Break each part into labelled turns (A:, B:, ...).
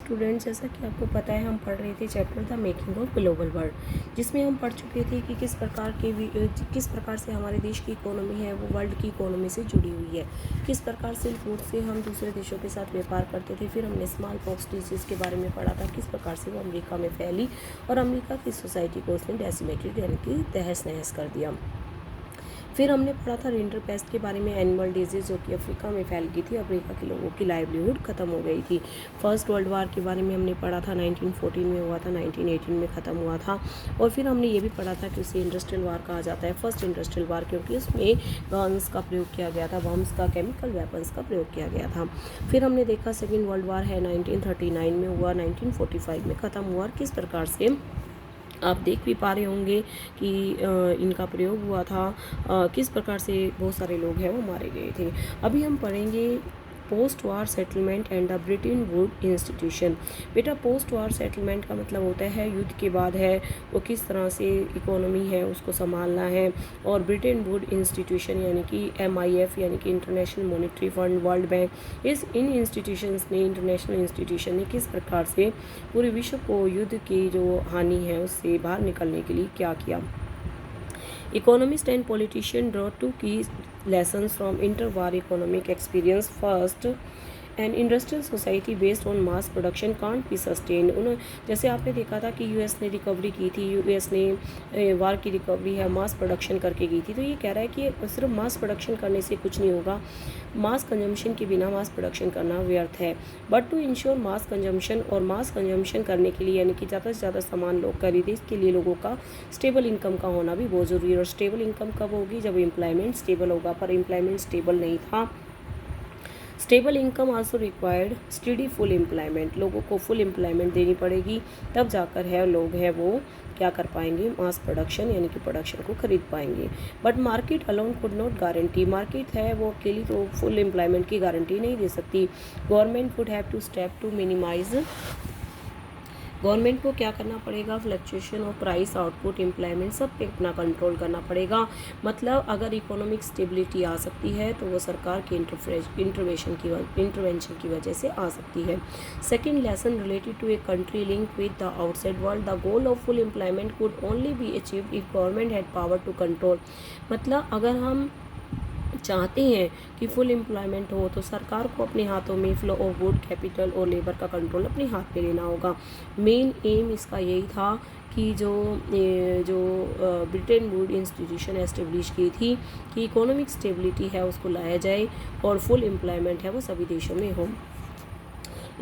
A: Students, जैसा कि आपको पता है हम पढ़ रहे थे chapter the making of global world, जिसमें हम पढ़ चुके थे कि किस प्रकार से हमारे देश की इकोनॉमी है वो वर्ल्ड की इकोनॉमी से जुड़ी हुई है, किस प्रकार सिल्क रूट से हम दूसरे देशों के साथ व्यापार करते थे। फिर हमने स्मॉल पॉक्स डिजीज़ के बारे में पढ़ा था, किस प्रकार से वो अमेरिका में फैली और अमेरिका की सोसाइटी को उसने डेसिमेटेड यानी कि तहस नहस कर दिया। फिर हमने पढ़ा था रिंटर पेस्ट के बारे में, एनिमल डिजीज़ जो कि अफ्रीका में फैल गई थी, अफ्रीका के लोगों की लाइवलीहुड ख़त्म हो गई थी। फर्स्ट वर्ल्ड वार के बारे में हमने पढ़ा था, 1914 में हुआ था, 1918 में ख़त्म हुआ था। और फिर हमने ये भी पढ़ा था कि उसे इंडस्ट्रियल वार कहा जाता है, फर्स्ट इंडस्ट्रियल वार, क्योंकि उसमें गन्स का प्रयोग किया गया था, बम्स का, केमिकल वेपन्स का प्रयोग किया गया था। फिर हमने देखा सेकेंड वर्ल्ड वार है 1939 में हुआ, 1945 में ख़त्म हुआ। और किस प्रकार से आप देख भी पा रहे होंगे कि इनका प्रयोग हुआ था, किस प्रकार से बहुत सारे लोग हैं वो मारे गए थे। अभी हम पढ़ेंगे post war settlement and the Bretton Wood institution. बेटा पोस्ट वार सेटलमेंट का मतलब होता है युद्ध के बाद है वो किस तरह से इकोनॉमी है उसको संभालना है, और ब्रिटेन वुड इंस्टीट्यूशन यानी कि MIF यानी कि international monetary fund, world bank, इन इंस्टीट्यूशंस ने, इंटरनेशनल इंस्टीट्यूशन ने किस प्रकार से पूरे विश्व को युद्ध की जो हानि है उससे बाहर निकलने के लिए क्या किया। Economists and politicians draw two key lessons from interwar economic experience. First, and industrial society based on mass production can't be sustain. उन्होंने जैसे आपने देखा था कि यूएस ने रिकवरी की थी, यूएस ने वार की रिकवरी है मास प्रोडक्शन करके की थी, तो ये कह रहा है कि सिर्फ मास प्रोडक्शन करने से कुछ नहीं होगा, मास कंजम्पशन के बिना मास प्रोडक्शन करना व्यर्थ है। But to ensure mass consumption, और मास कंजम्पशन करने के लिए यानी कि ज़्यादा से ज़्यादा सामान लोग खरीदे, इसके लिए लोगों का स्टेबल इनकम का होना भी बहुत ज़रूरी है। और स्टेबल इनकम कब होगी, जब एम्प्लॉयमेंट स्टेबल होगा, पर एम्प्लॉयमेंट स्टेबल नहीं था। Stable income also required study full employment, लोगों को फुल एम्प्लॉयमेंट देनी पड़ेगी, तब जाकर है लोग है वो क्या कर पाएंगे, मास प्रोडक्शन यानी कि प्रोडक्शन को खरीद पाएंगे। But market alone could not guarantee, market है वो अकेली तो फुल एम्प्लॉयमेंट की गारंटी नहीं दे सकती। Government would have to step to minimise, government को क्या करना पड़ेगा, fluctuation of price, output, employment सब पे अपना कंट्रोल करना पड़ेगा। मतलब अगर इकोनॉमिक स्टेबिलिटी आ सकती है तो वो सरकार के इंटरवेंशन की वजह से आ सकती है। Second lesson related to a country link with the outside world, the goal of full employment could only be achieved if government had power to control. मतलब अगर हम चाहते हैं कि फुल एम्प्लॉयमेंट हो तो सरकार को अपने हाथों में फ्लो ऑफ गुड, कैपिटल और लेबर का कंट्रोल अपने हाथ में लेना होगा। मेन एम इसका यही था कि जो ब्रिटेन वुड इंस्टीट्यूशन एस्टेब्लिश की थी कि इकोनॉमिक स्टेबिलिटी है उसको लाया जाए और फुल एम्प्लॉयमेंट है वो सभी देशों में हो।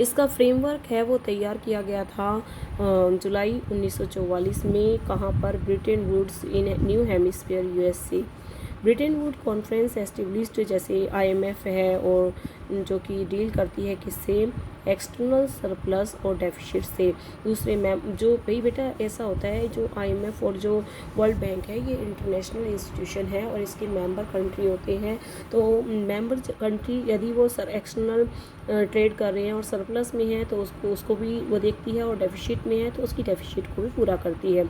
A: इसका फ्रेमवर्क है वो तैयार किया गया था जुलाई 1944 में, कहाँ पर, Bretton Woods in new hemisphere USA। Bretton Wood conference established, जैसे IMF है और जो कि डील करती है किससे, एक्सटर्नल सरप्लस और डेफिसिट से। दूसरे जो भाई बेटा ऐसा होता है जो IMF और जो वर्ल्ड बैंक है ये इंटरनेशनल इंस्टीट्यूशन है और इसके मेंबर कंट्री होते हैं। तो मेंबर कंट्री यदि वो एक्सटर्नल ट्रेड कर रहे हैं और सरप्लस में है तो उसको भी वो देखती है, और डेफिसिट में है तो उसकी डेफिसिट को भी पूरा करती है।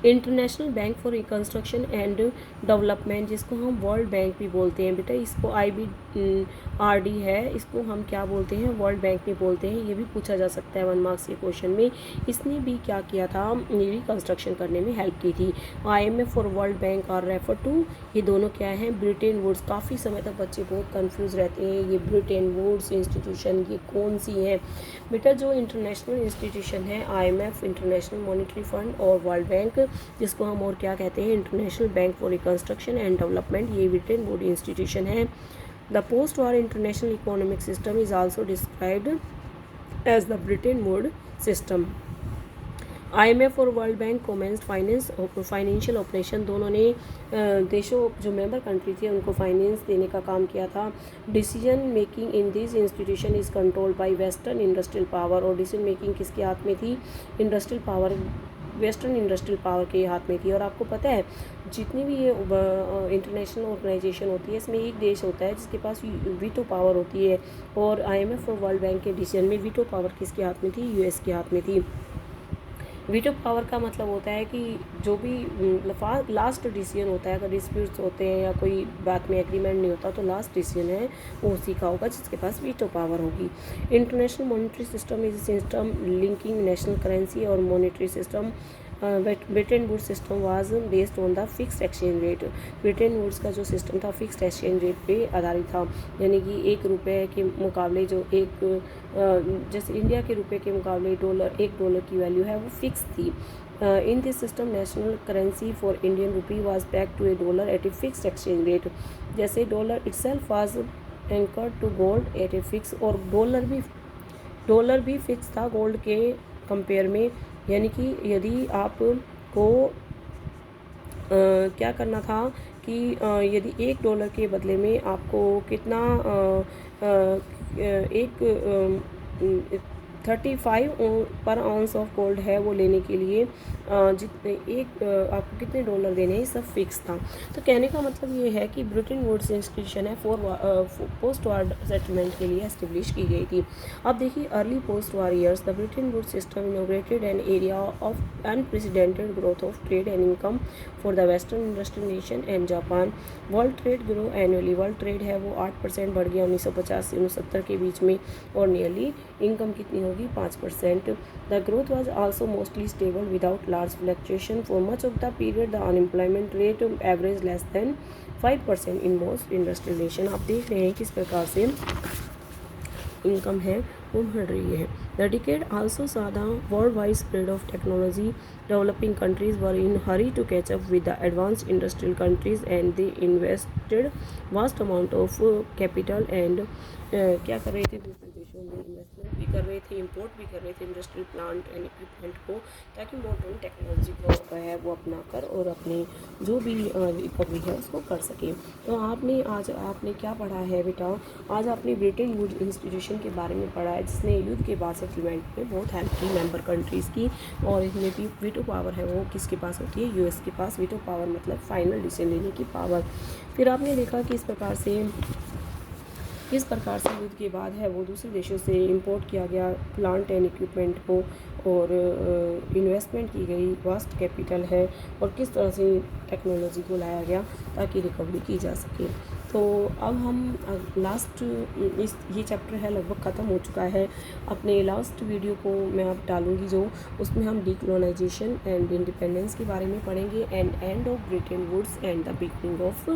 A: International Bank for Reconstruction and development, जिसको हम वर्ल्ड बैंक भी बोलते हैं बेटा, इसको IBRD है, इसको हम क्या बोलते हैं, वर्ल्ड बैंक भी बोलते हैं। ये भी पूछा जा सकता है 1 मार्क्स के क्वेश्चन में। इसने भी क्या किया था, रिकन्स्ट्रक्शन करने में हेल्प की थी। IMF और World Bank are refer to, ये दोनों क्या हैं, ब्रिटेन वुड्स। काफ़ी समय तक बच्चे बहुत कंफ्यूज रहते हैं, ये ब्रिटेन वुड्स इंस्टीट्यूशन ये कौन सी है। बेटा जो इंटरनेशनल इंस्टीट्यूशन है IMF, इंटरनेशनल मॉनेटरी फंड, और वर्ल्ड बैंक, जिसको हम और क्या कहते हैं, International Bank for Reconstruction and Development, ये ब्रिटेन वुड इंस्टीट्यूशन है। The post war international economic system is also described as the Bretton Wood system. IMF और World Bank commenced financial operation, दोनों ने देशों जो मेंबर कंट्री थे उनको finance देने का काम किया था। Decision making in this institution is controlled by western industrial power, और डिसीजन मेकिंग किसके हाथ में थी, industrial power, western industrial power के हाथ में थी। और आपको पता है जितनी भी ये इंटरनेशनल ऑर्गेनाइजेशन होती है इसमें एक देश होता है जिसके पास वीटो पावर होती है, और IMF और वर्ल्ड बैंक के डिसीजन में वीटो पावर किसके हाथ में थी, US के हाथ में थी। वीटो पावर का मतलब होता है कि जो भी लास्ट डिसीजन होता है, अगर डिस्प्यूट्स होते हैं या कोई बात में एग्रीमेंट नहीं होता तो लास्ट डिसीजन है वो उसी का होगा जिसके पास वीटो पावर होगी। International monetary system is system linking national currency और monetary system. Bretton Woods system was based on the fixed exchange rate. Bretton Woods का जो सिस्टम था फिक्स्ड एक्सचेंज रेट पे आधारित था, यानी कि $1 के मुकाबले जो जैसे इंडिया के रुपए के मुकाबले $1 की वैल्यू है वो फिक्स थी। In this system national currency for Indian rupee was pegged to $1 at a fixed exchange rate. जैसे dollar itself was anchored to gold at a fix, और डॉलर भी फिक्स था गोल्ड के कंपेयर में, यानी कि यदि आपको क्या करना था कि यदि $1 के बदले में आपको कितना एक 35 पर आउंस ऑफ गोल्ड है वो लेने के लिए जितने आपको कितने डॉलर देने हैं सब फिक्स था। तो कहने का मतलब ये है कि ब्रिटेन वुड्स इंस्टीट्यूशन है पोस्ट वार सेटलमेंट के लिए एस्टेब्लिश की गई थी। अब देखिए early post war years the Bretton Woods system inaugurated an era of unprecedented growth of trade and income for the western industrial nation and Japan. World trade grow annually. World trade है वो 8% बढ़ गया 1950 से 1970 के बीच में, और nearly income कितनी होगी 5%। The growth was also mostly stable without large fluctuation for much of the period. The unemployment rate average less than 5% in most industrial nation. आप देख रहे हैं किस प्रकार से इनकम है वो बढ़ रही है। The decade also saw the worldwide spread of technology. Developing countries were in hurry to catch up with the advanced industrial countries and they invested vast amount of capital and क्या कर रहे थे दूसरे देशों में इन्वेस्टमेंट भी कर रहे थे, इंपोर्ट भी कर रहे थे इंडस्ट्रियल प्लांट एंड इक्विपमेंट को, ताकि मॉडर्न टेक्नोलॉजी को है वो अपना कर और अपने जो भी रिकवरी है उसको कर सके। तो आपने क्या पढ़ा है बेटा, आज आपने ब्रिटेन वुड्स इंस्टीट्यूशन के बारे में पढ़ा है जिसने युद्ध के बाद सेटलमेंट में बहुत हेल्प की मेंबर कंट्रीज़ की, और इसमें भी वीटो पावर है वो किसके पास होती है, यूएस के पास। वीटो पावर मतलब फाइनल डिसीजन लेने की पावर। फिर आपने देखा कि किस प्रकार से युद्ध के बाद है वो दूसरे देशों से इंपोर्ट किया गया प्लांट एंड इक्विपमेंट को, और इन्वेस्टमेंट की गई, वास्ट कैपिटल है, और किस तरह से टेक्नोलॉजी को लाया गया ताकि रिकवरी की जा सके। तो अब हम ये चैप्टर है लगभग ख़त्म हो चुका है। अपने लास्ट वीडियो को मैं अब डालूंगी जो उसमें हम डीकोलोनाइजेशन एंड इंडिपेंडेंस के बारे में पढ़ेंगे, end of Bretton Woods and the beginning of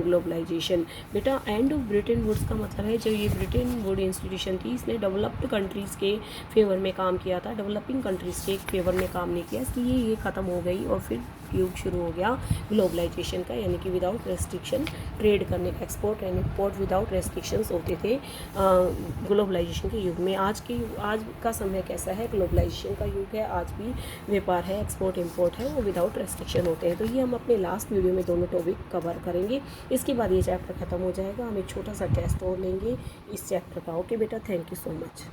A: globalisation. बेटा एंड ऑफ ब्रिटेन वुड्स का मतलब है जो ये ब्रिटेन वुड इंस्टीट्यूशन थी इसने डेवलप्ड कंट्रीज़ के फेवर में काम किया था, डेवलपिंग कंट्रीज़ के फेवर में काम नहीं किया, इसलिए ये ख़त्म हो गई और फिर युग शुरू हो गया ग्लोबलाइजेशन का, यानी कि विदाउट रेस्ट्रिक्शन ट्रेड करने का, export and import without restrictions होते थे ग्लोबलाइजेशन के युग में। आज का समय कैसा है, ग्लोबलाइजेशन का युग है, आज भी व्यापार है, एक्सपोर्ट इम्पोर्ट है वो विदाउट रेस्ट्रिक्शन होते हैं। तो ये हम अपने लास्ट वीडियो में दोनों टॉपिक कवर करेंगे, इसके बाद ये चैप्टर ख़त्म हो जाएगा, हम एक छोटा सा टेस्ट और लेंगे इस चैप्टर का। ओके बेटा, थैंक यू सो मच।